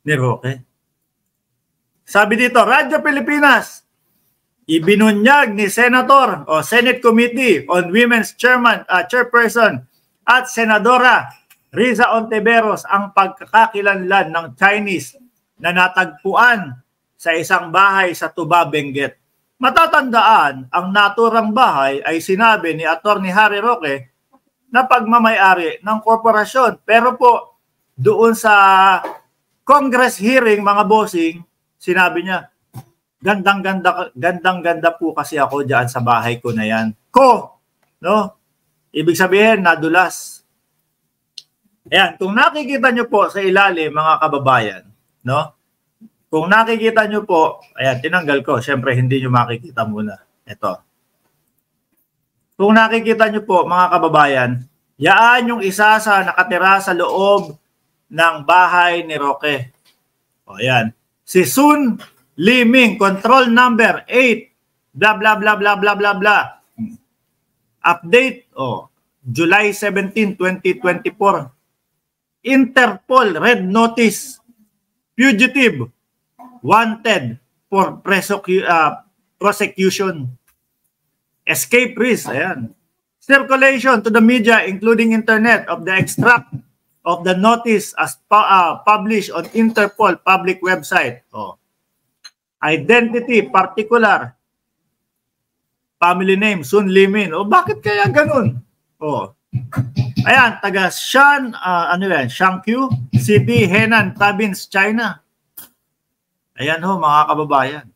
ni Roque. Sabi dito, Radyo Pilipinas, ibinunyag ni Senator o Senate Committee on Women's Chairperson at Senadora Riza Ontiveros ang pagkakakilanlan ng Chinese na natagpuan sa isang bahay sa Tuba, Benguet. Matatandaan, ang naturang bahay ay sinabi ni Atty. Harry Roque na pagmamay-ari ng korporasyon. Pero po, doon sa Congress hearing, mga bossing, sinabi niya, gandang-ganda po kasi ako diyan sa bahay ko na yan. No? Ibig sabihin, nadulas. Ayan, kung nakikita nyo po sa ilalim, mga kababayan, no? Kung nakikita nyo po, ayan, tinanggal ko. Siyempre, hindi nyo makikita muna. Ito. Kung nakikita nyo po, mga kababayan, yaan yung isa sa nakatira sa loob ng bahay ni Roque. O, ayan. Si Sun Liming, control number 8, blah, blah, blah, blah, blah, blah, blah. Update, July 17, 2024. Interpol, red notice. Fugitive, wanted for prosecution. Escape risk, ayan. Circulation to the media, including internet, of the extract of the notice as published on Interpol public website. Identity, particular, family name, Sun Limin. Bakit kaya ganun? Ayan, taga Shangqiu City, Henan Province, China. Ayan mga kababayan.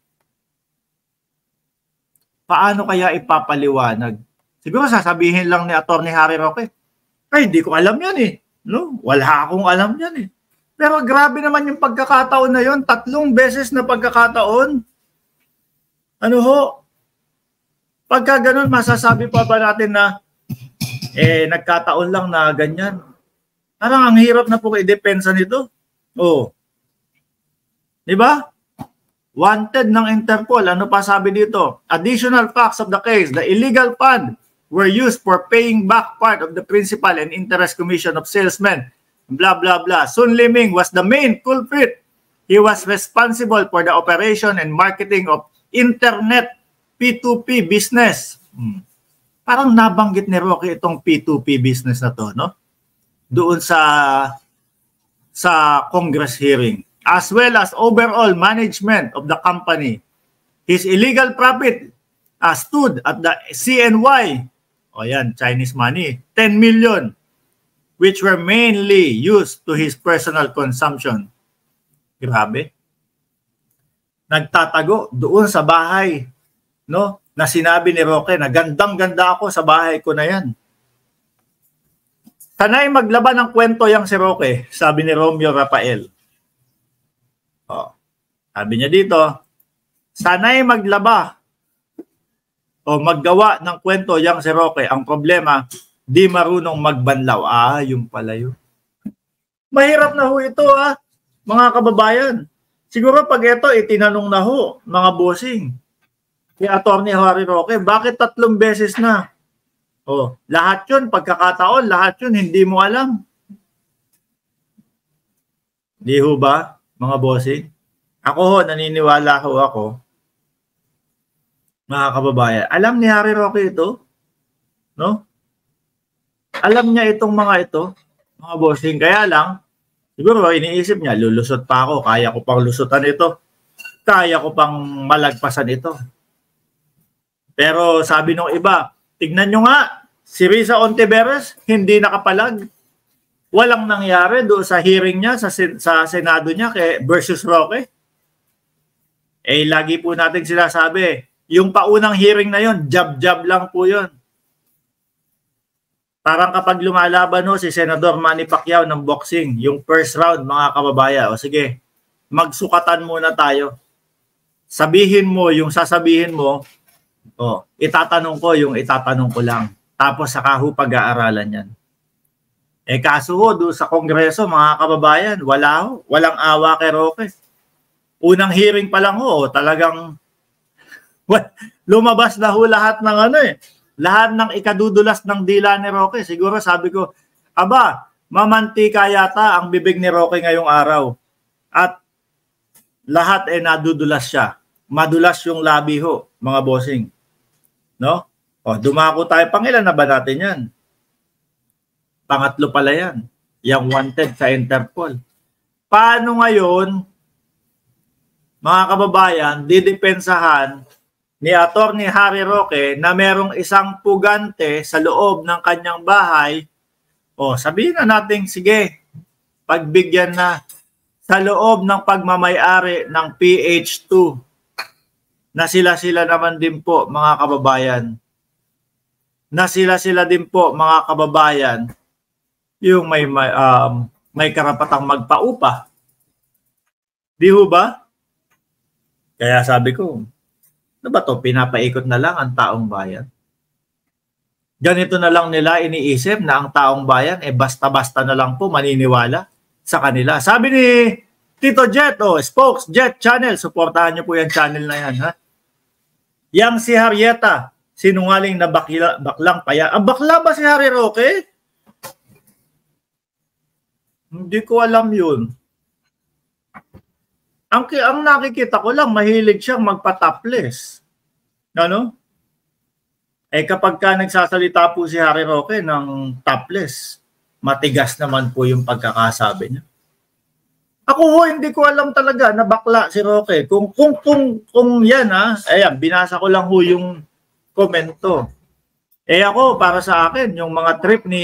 Paano kaya ipapaliwanag? Siguro sasabihin lang ni Atty. Harry Roque, ay, hindi ko alam yan eh. No? Wala akong alam yan eh. Pero grabe naman yung pagkakataon na yon, 3 beses na pagkakataon. Pagka ganun, masasabi pa ba natin na nagkataon lang na ganyan? Parang ang hirap na po i-depensa nito. Di ba? Wanted ng Interpol. Ano pa sabi dito? Additional facts of the case. The illegal fund were used for paying back part of the principal and interest commission of salesmen. Blah, blah, blah. Sun Liming was the main culprit. He was responsible for the operation and marketing of internet P2P business. Parang nabanggit ni Roque itong P2P business na to, no? Doon sa Congress hearing. As well as overall management of the company. His illegal profit stood at the CNY, Chinese money, 10 million, which were mainly used to his personal consumption. Grabe. Nagtatago doon sa bahay, no? Na sinabi ni Roque na gandang-ganda ako sa bahay ko na yan. Sanay maglaban ng kwento yang si Roque, sabi ni Romeo Rafael. Sabi niya dito, sanay maglaba o maggawa ng kwento yang si Roque. Ang problema, di marunong magbanlaw. Yung pala yun. Mahirap na ito mga kababayan. Siguro pag ito itinanong na mga bossing, si Atty. Harry Roque, bakit 3 beses na? Lahat yun, pagkakataon, lahat yun, hindi mo alam. Di ho ba, mga bossing? Ako naniniwala ako, mga kababayan. Alam ni Harry Roque ito, no? Alam niya itong mga ito, mga bossing. Kaya lang, siguro iniisip niya, lulusot pa ako, kaya ko pang lusutan ito. Kaya ko pang malagpasan ito. Pero sabi nung iba, tignan nyo nga, si Riza Ontiveros hindi nakapalag. Walang nangyari doon sa hearing niya, sa Senado niya versus Roque. Lagi po natin sinasabi, yung paunang hearing na yon, jab-jab lang po yon. Parang kapag lumalaban si Senador Manny Pacquiao ng boxing, yung first round, mga kababayan, sige, magsukatan muna tayo. Sabihin mo yung sasabihin mo, itatanong ko yung itatanong ko lang. Tapos saka pag-aaralan yan. Kaso doon sa Kongreso, mga kababayan, walang awa kay Roque. Unang hearing pa lang talagang lumabas na lahat ng lahat ng ikadudulas ng dila ni Roque. Siguro sabi ko, mamantika yata ang bibig ni Roque ngayong araw. At lahat ay nadudulas siya. Madulas yung labi ho, mga bossing. No? O, dumako tayo. Pangilan na ba natin yan? Pangatlo pala yan. Yung wanted sa Interpol. Paano ngayon, mga kababayan, didepensahan ni Atty. Harry Roque na merong isang pugante sa loob ng kanyang bahay? O, sabihin na natin, sige, pagbigyan na sa loob ng pagmamayari ng PH2 na sila-sila naman din po, mga kababayan. Na sila-sila din po, mga kababayan, yung may karapatang magpaupa. Di ho ba? Kaya sabi ko, ano ba to? Pinapaikot na lang ang taong bayan. Ganito na lang nila iniisip na ang taong bayan, basta-basta na lang po maniniwala sa kanila. Sabi ni Tito Jet, Spokes Jet Channel, suportahan niyo po yung channel na yan, ha? Yang si Harrieta, sinungaling na baklang paya. Ang bakla ba si Harry Roque? Hindi ko alam yun. Ang nakikita ko lang, mahilig siyang magpa-topless. Ano? Kapag ka nagsasalita po si Harry Roque ng topless, matigas naman po yung pagkakasabi niya. Ako ho, hindi ko alam talaga na bakla si Roque. Kung yan ayan, binasa ko lang ho yung komento. Ako, para sa akin, yung mga trip ni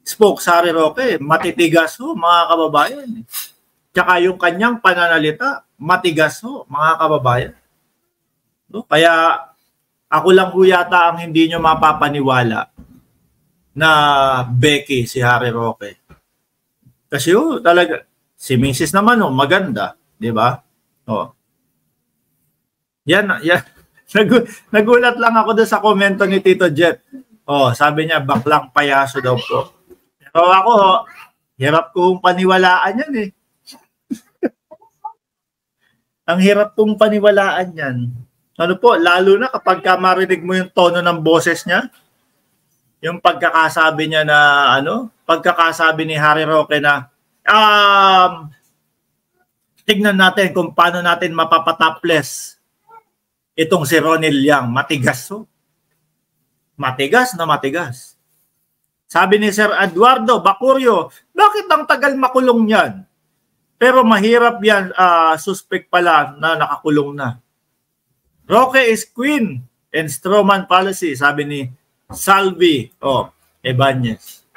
Spokes Harry Roque, matitigas ho, mga kababayan. Tsaka yung kanyang pananalita, matigas ho, mga kababayan. No? Kaya ako lang ho yata ang hindi nyo mapapaniwala na Becky si Harry Roque. Kasi talaga, si Mrs. naman maganda, di ba? Yan. Nagulat lang ako doon sa komento ni Tito Jet. Sabi niya, baklang payaso daw po. Pero ako, hirap kong paniwalaan yan eh. Ang hirap kong paniwalaan yan. Ano po, lalo na kapag marinig mo yung tono ng boses niya, yung pagkakasabi niya na, pagkakasabi ni Harry Roque na, tignan natin kung paano natin mapapatopless itong si Ronil Yang. Matigas ho. Matigas na matigas. Sabi ni Sir Eduardo Bacurio, bakit ang tagal makulong yan? Pero mahirap yan, suspect pala na nakakulong na. Roque is queen and strawman policy, sabi ni Salvi Ebanez.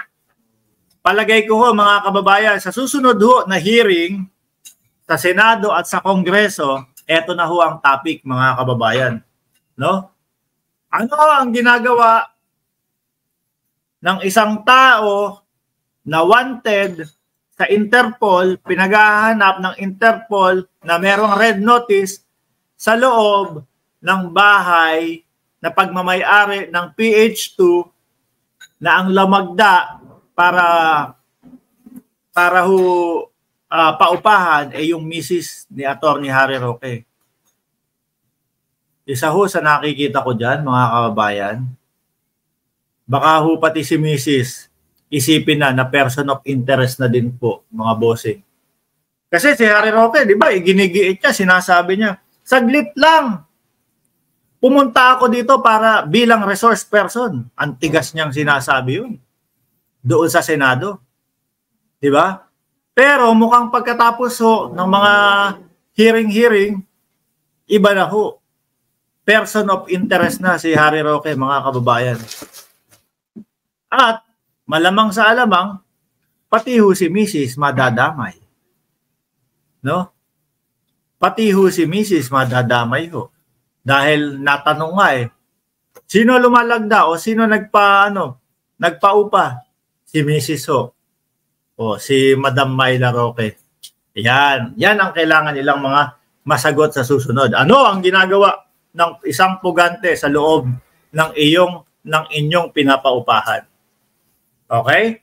Palagay ko ho, mga kababayan, sa susunod ho na hearing sa Senado at sa Kongreso, eto na ho ang topic, mga kababayan. No? Ano ang ginagawa ng isang tao na wanted sa Interpol, pinaghahanap ng Interpol na merong red notice sa loob ng bahay na pagmamayari ng PH2 na ang lamagda para paupahan yung misis ni Atty. Harry Roque. Isa ho sa nakikita ko dyan, mga kababayan, baka ho pati si misis isipin na person of interest na din po, mga bossing. Kasi si Harry Roque, di ba, ginigiit niya, sinasabi niya, saglit lang, pumunta ako dito para bilang resource person. Ang tigas niyang sinasabi yun doon sa Senado. Di ba? Pero mukhang pagkatapos ho ng mga hearing, iba na ho. Person of interest na si Harry Roque, mga kababayan. At malamang sa alamang, pati ho si Mrs. madadamay. No? Pati ho si Mrs. madadamay ho. Dahil natanong nga sino lumalagda o sino nagpaupa? Si Mrs. ho. O si Madam Myla Roque. Yan ang kailangan nilang mga masagot sa susunod. Ano ang ginagawa ng isang pugante sa loob ng inyong pinapaupahan? Okay?